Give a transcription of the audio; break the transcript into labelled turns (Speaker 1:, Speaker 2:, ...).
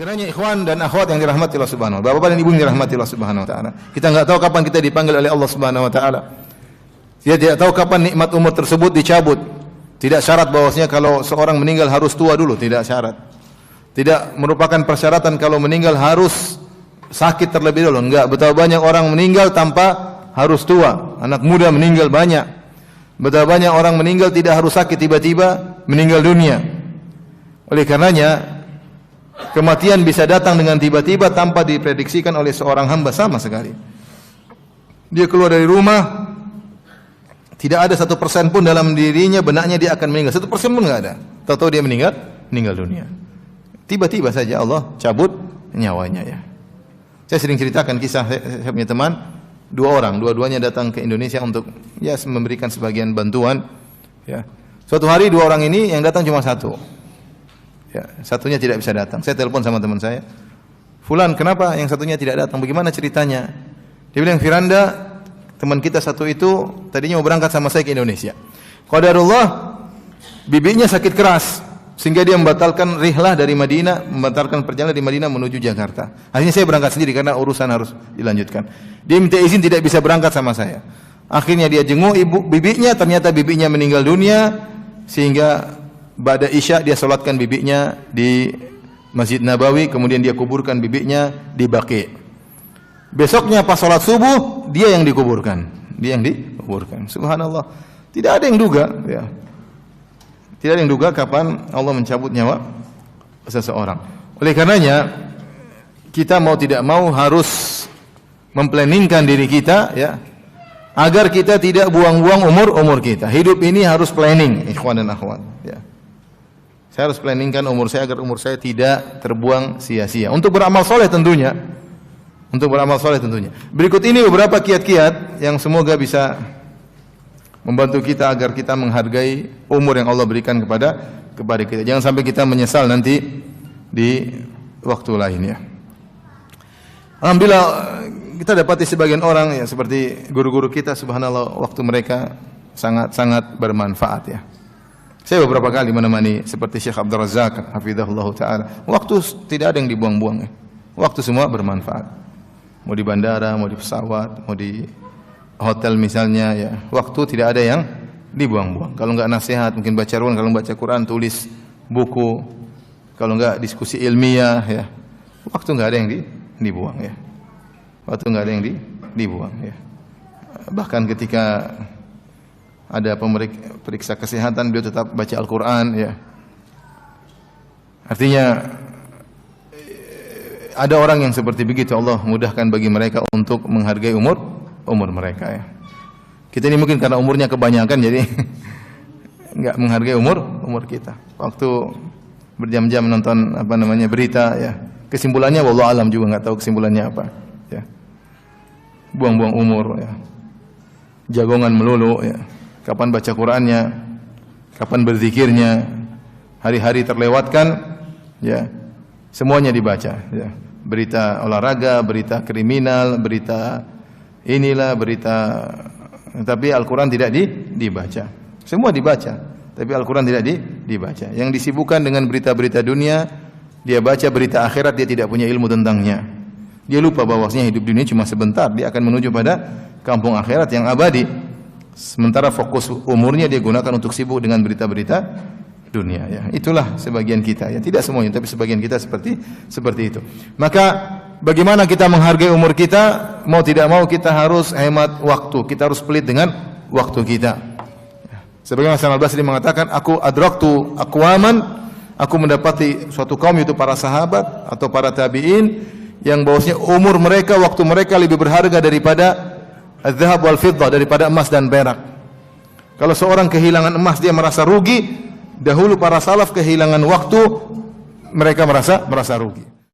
Speaker 1: Karenanya ikhwan dan akhwat yang dirahmati Allah Subhanahu wa taala, bapak dan ibu yang dirahmati Allah Subhanahu wa taala, kita enggak tahu kapan kita dipanggil oleh Allah Subhanahu wa taala. Dia tidak tahu kapan nikmat umur tersebut dicabut. Tidak syarat bahwasanya kalau seorang meninggal harus tua dulu, tidak syarat. Tidak merupakan persyaratan kalau meninggal harus sakit terlebih dahulu. Enggak, betapa banyak orang meninggal tanpa harus tua. Anak muda meninggal banyak. Betapa banyak orang meninggal tidak harus sakit, tiba-tiba meninggal dunia. Oleh karenanya kematian bisa datang dengan tiba-tiba tanpa diprediksikan oleh seorang hamba sama sekali. Dia keluar dari rumah, tidak ada 1% pun dalam dirinya benaknya dia akan meninggal. 1% pun enggak ada. Tahu-tahu dia meninggal dunia. Tiba-tiba saja Allah cabut nyawanya ya. Saya sering ceritakan kisah saya punya teman, dua orang, dua-duanya datang ke Indonesia untuk ya memberikan sebagian bantuan ya. Suatu hari dua orang ini yang datang cuma satu. Ya, satunya tidak bisa datang. Saya telepon sama teman saya. Fulan, kenapa yang satunya tidak datang? Bagaimana ceritanya? Dia bilang, Firanda, teman kita satu itu tadinya mau berangkat sama saya ke Indonesia. Qadarullah, bibinya sakit keras sehingga dia membatalkan rihlah dari Madinah, membatalkan perjalanan dari Madinah menuju Jakarta. Akhirnya saya berangkat sendiri karena urusan harus dilanjutkan. Dia minta izin tidak bisa berangkat sama saya. Akhirnya dia jenguk bibinya, ternyata bibinya meninggal dunia sehingga ba'da Isya dia salatkan bibinya di Masjid Nabawi, kemudian dia kuburkan bibinya di Baqi. Besoknya pas salat subuh dia yang dikuburkan. Subhanallah. Tidak ada yang duga ya. Tidak ada yang duga kapan Allah mencabut nyawa seseorang. Oleh karenanya kita mau tidak mau harus memplanningkan diri kita ya, agar kita tidak buang-buang umur kita. Hidup ini harus planning, ikhwan dan akhwat ya. Saya harus planningkan umur saya agar umur saya tidak terbuang sia-sia. Untuk beramal soleh tentunya. Berikut ini beberapa kiat-kiat yang semoga bisa membantu kita agar kita menghargai umur yang Allah berikan kepada kita. Jangan sampai kita menyesal nanti di waktu lainnya. Alhamdulillah kita dapati sebagian orang ya seperti guru-guru kita, subhanallah, waktu mereka sangat-sangat bermanfaat ya. Saya beberapa kali menemani seperti Syekh Abdul Razak hafizahullah taala. Waktu tidak ada yang dibuang-buang ya. Waktu semua bermanfaat. Mau di bandara, mau di pesawat, mau di hotel misalnya ya. Waktu tidak ada yang dibuang-buang. Kalau enggak nasihat, mungkin baca Quran, kalau baca Quran tulis buku. Kalau enggak diskusi ilmiah ya. Waktu enggak ada yang dibuang ya. Waktu enggak ada yang dibuang ya. Bahkan ketika ada periksa kesehatan, beliau tetap baca Al-Quran ya. Artinya ada orang yang seperti begitu, Allah mudahkan bagi mereka untuk menghargai umur mereka ya. Kita ini mungkin karena umurnya kebanyakan jadi enggak menghargai umur kita. Waktu berjam-jam nonton berita ya. Kesimpulannya wallahu alam juga enggak tahu kesimpulannya apa ya. Buang-buang umur ya. Jagongan melulu ya. Kapan baca Qur'annya, kapan berzikirnya, hari-hari terlewatkan, ya, semuanya dibaca. Ya. Berita olahraga, berita kriminal, berita inilah, berita, tapi Al-Quran tidak dibaca. Semua dibaca, tapi Al-Quran tidak dibaca. Yang disibukkan dengan berita-berita dunia, dia baca berita akhirat, dia tidak punya ilmu tentangnya. Dia lupa bahwasanya hidup dunia cuma sebentar, dia akan menuju pada kampung akhirat yang abadi. Sementara fokus umurnya dia gunakan untuk sibuk dengan berita-berita dunia ya. Itulah sebagian kita ya, tidak semuanya tapi sebagian kita seperti itu. Maka bagaimana kita menghargai umur kita? Mau tidak mau kita harus hemat waktu. Kita harus pelit dengan waktu kita. Sebagaimana Hasan Al-Basri mengatakan, aku adraktu aqwaman, aku mendapati suatu kaum itu para sahabat atau para tabi'in yang bahwasanya umur mereka, waktu mereka lebih berharga daripada az-zahab wal fiddah, daripada emas dan perak. Kalau seorang kehilangan emas dia merasa rugi, dahulu para salaf kehilangan waktu mereka merasa rugi.